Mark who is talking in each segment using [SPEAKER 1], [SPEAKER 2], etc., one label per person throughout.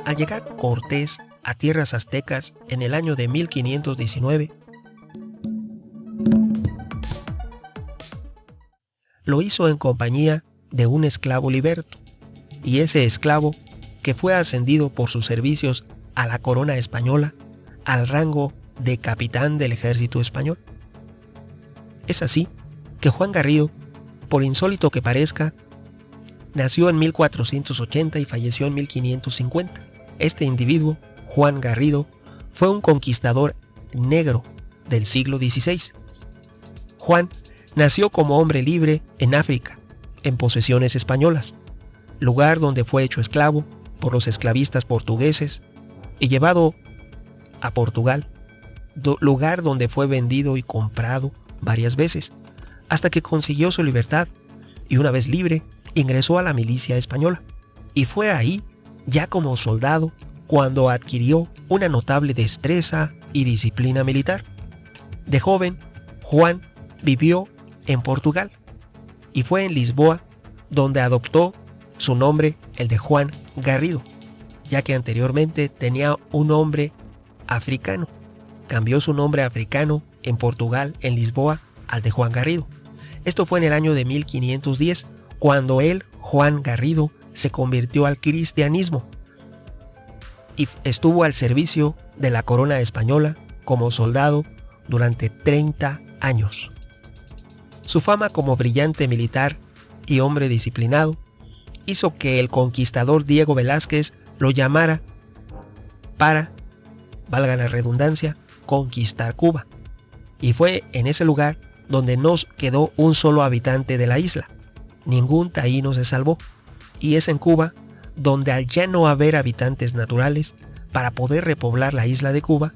[SPEAKER 1] Al llegar Cortés a tierras aztecas en el año de 1519, lo hizo en compañía de un esclavo liberto, y ese esclavo, que fue ascendido por sus servicios a la corona española al rango de capitán del ejército español. Es así que Juan Garrido, por insólito que parezca, nació en 1480 y falleció en 1550. Este individuo, Juan Garrido, fue un conquistador negro del siglo XVI. Juan nació como hombre libre en África, en posesiones españolas, lugar donde fue hecho esclavo por los esclavistas portugueses y llevado a Portugal, lugar donde fue vendido y comprado varias veces, hasta que consiguió su libertad y una vez libre ingresó a la milicia española. Y fue ahí, ya como soldado, cuando adquirió una notable destreza y disciplina militar. De joven, Juan vivió en Portugal y fue en Lisboa donde adoptó su nombre, el de Juan Garrido, ya que anteriormente tenía un nombre africano. Cambió su nombre africano en Portugal, en Lisboa, al de Juan Garrido. Esto fue en el año de 1510, cuando él, Juan Garrido, se convirtió al cristianismo y estuvo al servicio de la corona española como soldado durante 30 años. Su fama como brillante militar y hombre disciplinado hizo que el conquistador Diego Velázquez lo llamara para, valga la redundancia, conquistar Cuba. Y fue en ese lugar donde no quedó un solo habitante de la isla. Ningún taíno se salvó. Y es en Cuba donde, al ya no haber habitantes naturales para poder repoblar la isla de Cuba,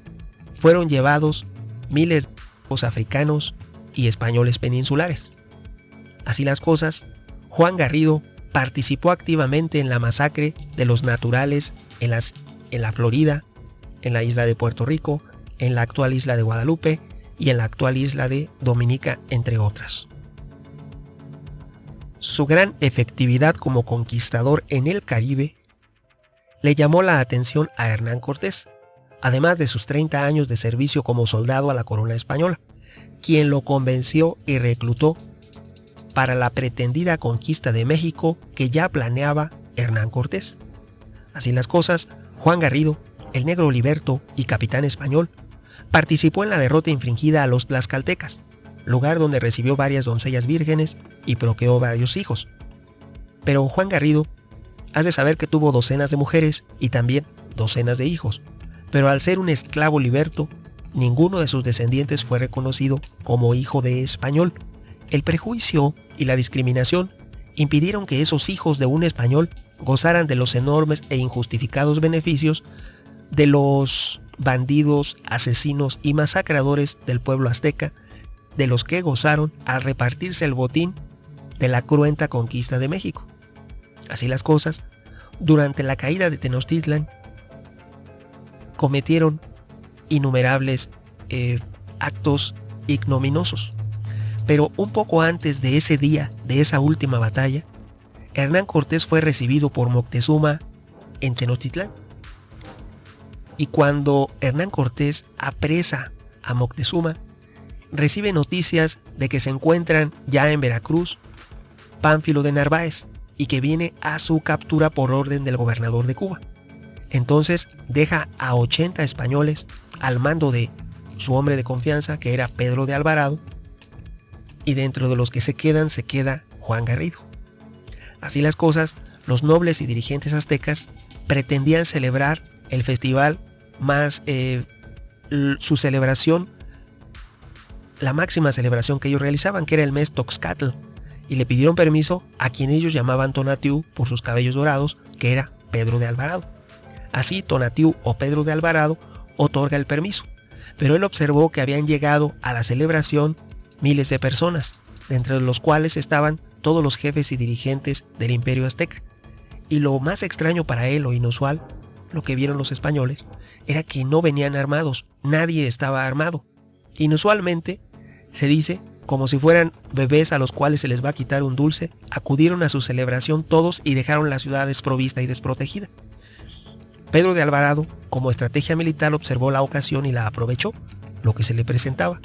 [SPEAKER 1] fueron llevados miles de africanos y españoles peninsulares. Así las cosas, Juan Garrido participó activamente en la masacre de los naturales en la Florida, en la isla de Puerto Rico, en la actual isla de Guadalupe y en la actual isla de Dominica, entre otras. Su gran efectividad como conquistador en el Caribe le llamó la atención a Hernán Cortés, además de sus 30 años de servicio como soldado a la corona española, quien lo convenció y reclutó para la pretendida conquista de México que ya planeaba Hernán Cortés. Así las cosas, Juan Garrido, el negro liberto y capitán español, participó en la derrota infligida a los tlaxcaltecas, lugar donde recibió varias doncellas vírgenes y procreó varios hijos. Pero Juan Garrido, has de saber que tuvo docenas de mujeres y también docenas de hijos, pero al ser un esclavo liberto, ninguno de sus descendientes fue reconocido como hijo de español. El prejuicio y la discriminación impidieron que esos hijos de un español gozaran de los enormes e injustificados beneficios de los bandidos, asesinos y masacradores del pueblo azteca, de los que gozaron al repartirse el botín de la cruenta conquista de México. Así las cosas, durante la caída de Tenochtitlan, cometieron innumerables actos ignominiosos. Pero un poco antes de ese día, de esa última batalla, Hernán Cortés fue recibido por Moctezuma en Tenochtitlán. Y cuando Hernán Cortés apresa a Moctezuma, recibe noticias de que se encuentran ya en Veracruz Pánfilo de Narváez y que viene a su captura por orden del gobernador de Cuba. Entonces deja a 80 españoles al mando de su hombre de confianza, que era Pedro de Alvarado, y dentro de los que se queda Juan Garrido. Así las cosas, los nobles y dirigentes aztecas pretendían celebrar el festival más, su celebración, la máxima celebración que ellos realizaban, que era el mes Toxcatl, y le pidieron permiso a quien ellos llamaban Tonatiuh por sus cabellos dorados, que era Pedro de Alvarado. Así Tonatiuh o Pedro de Alvarado otorga el permiso, pero él observó que habían llegado a la celebración miles de personas, entre los cuales estaban todos los jefes y dirigentes del imperio azteca. Y lo más extraño para él, o inusual, lo que vieron los españoles, era que no venían armados, nadie estaba armado. Inusualmente, se dice, como si fueran bebés a los cuales se les va a quitar un dulce, acudieron a su celebración todos y dejaron la ciudad desprovista y desprotegida. Pedro de Alvarado, como estrategia militar, observó la ocasión y la aprovechó, lo que se le presentaba.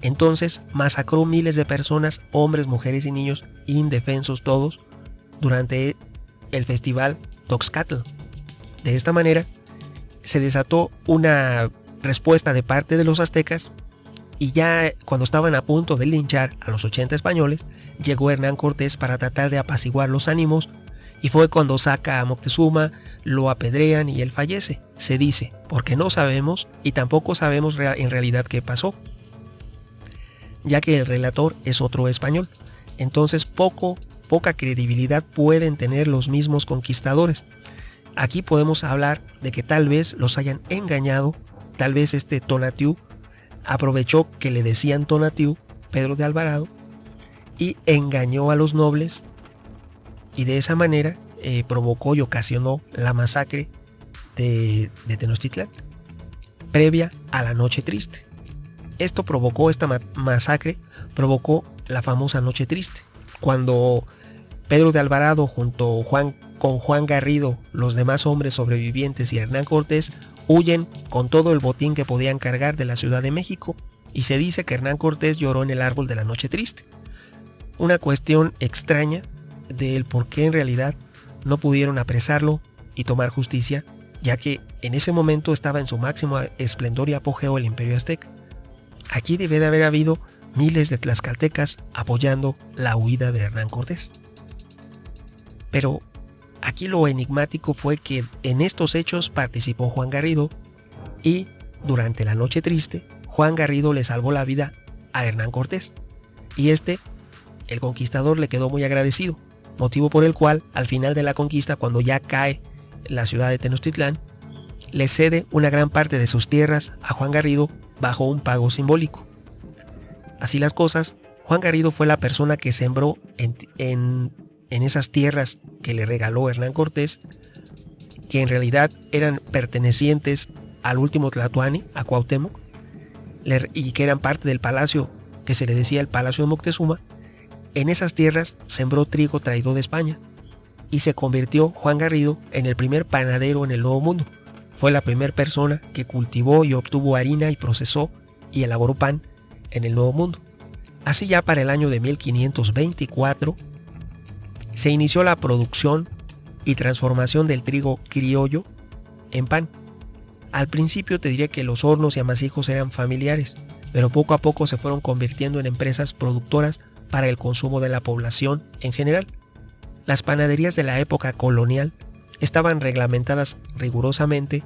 [SPEAKER 1] Entonces masacró miles de personas, hombres, mujeres y niños, indefensos todos, durante el festival Toxcatl. De esta manera se desató una respuesta de parte de los aztecas, y ya cuando estaban a punto de linchar a los 80 españoles, llegó Hernán Cortés para tratar de apaciguar los ánimos, y fue cuando saca a Moctezuma, lo apedrean y él fallece. Se dice, porque no sabemos y tampoco sabemos en realidad qué pasó, ya que el relator es otro español. Entonces poca credibilidad pueden tener los mismos conquistadores. Aquí podemos hablar de que tal vez los hayan engañado, tal vez este Tonatiuh aprovechó que le decían Tonatiuh, Pedro de Alvarado, y engañó a los nobles, y de esa manera provocó y ocasionó la masacre de Tenochtitlán, previa a la Noche Triste. Esta masacre provocó la famosa Noche Triste, cuando Pedro de Alvarado junto con Juan Garrido, los demás hombres sobrevivientes y Hernán Cortés huyen con todo el botín que podían cargar de la Ciudad de México, y se dice que Hernán Cortés lloró en el árbol de la Noche Triste. Una cuestión extraña del por qué en realidad no pudieron apresarlo y tomar justicia, ya que en ese momento estaba en su máximo esplendor y apogeo el Imperio Azteca. Aquí debe de haber habido miles de tlaxcaltecas apoyando la huida de Hernán Cortés. Pero aquí lo enigmático fue que en estos hechos participó Juan Garrido, y durante la Noche Triste Juan Garrido le salvó la vida a Hernán Cortés, y el conquistador, le quedó muy agradecido, motivo por el cual al final de la conquista, cuando ya cae la ciudad de Tenochtitlán, le cede una gran parte de sus tierras a Juan Garrido bajo un pago simbólico. Así las cosas, Juan Garrido fue la persona que sembró en esas tierras que le regaló Hernán Cortés, que en realidad eran pertenecientes al último Tlatoani, a Cuauhtémoc, y que eran parte del palacio que se le decía el Palacio de Moctezuma. En esas tierras sembró trigo traído de España, y se convirtió Juan Garrido en el primer panadero en el Nuevo Mundo. Fue la primera persona que cultivó y obtuvo harina y procesó y elaboró pan en el Nuevo Mundo. Así ya para el año de 1524 se inició la producción y transformación del trigo criollo en pan. Al principio te diría que los hornos y amasijos eran familiares, pero poco a poco se fueron convirtiendo en empresas productoras para el consumo de la población en general. Las panaderías de la época colonial estaban reglamentadas rigurosamente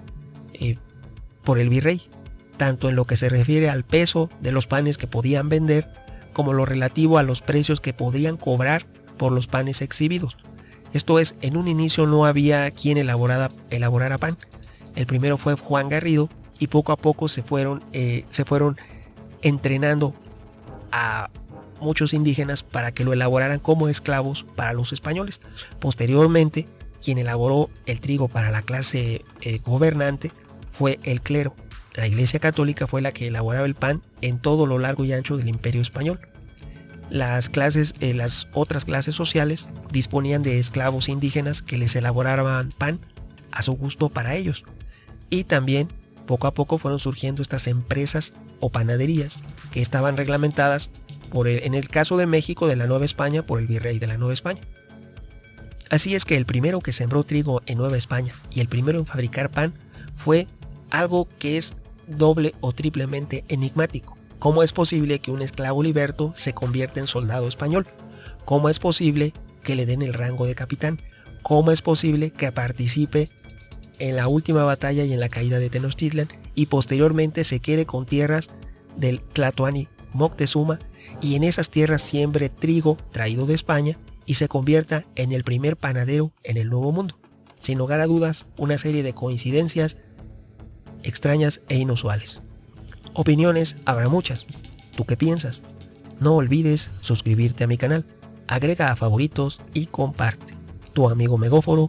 [SPEAKER 1] por el virrey, tanto en lo que se refiere al peso de los panes que podían vender, como lo relativo a los precios que podían cobrar por los panes exhibidos. Esto es, en un inicio no había quien elaborara pan. El primero fue Juan Garrido, y poco a poco se fueron entrenando a muchos indígenas para que lo elaboraran como esclavos para los españoles. Posteriormente, quien elaboró el trigo para la clase gobernante fue el clero. La Iglesia Católica fue la que elaboraba el pan en todo lo largo y ancho del Imperio Español. Las otras clases sociales disponían de esclavos indígenas que les elaboraban pan a su gusto para ellos. Y también poco a poco fueron surgiendo estas empresas o panaderías que estaban reglamentadas en el caso de México, de la Nueva España, por el virrey de la Nueva España. Así es que el primero que sembró trigo en Nueva España y el primero en fabricar pan fue algo que es doble o triplemente enigmático. ¿Cómo es posible que un esclavo liberto se convierta en soldado español? ¿Cómo es posible que le den el rango de capitán? ¿Cómo es posible que participe en la última batalla y en la caída de Tenochtitlan, y posteriormente se quede con tierras del Tlatoani Moctezuma, y en esas tierras siembre trigo traído de España y se convierta en el primer panadero en el Nuevo Mundo? Sin lugar a dudas, una serie de coincidencias extrañas e inusuales. Opiniones habrá muchas. ¿Tú qué piensas? No olvides suscribirte a mi canal, agrega a favoritos y comparte. Tu amigo Megóforo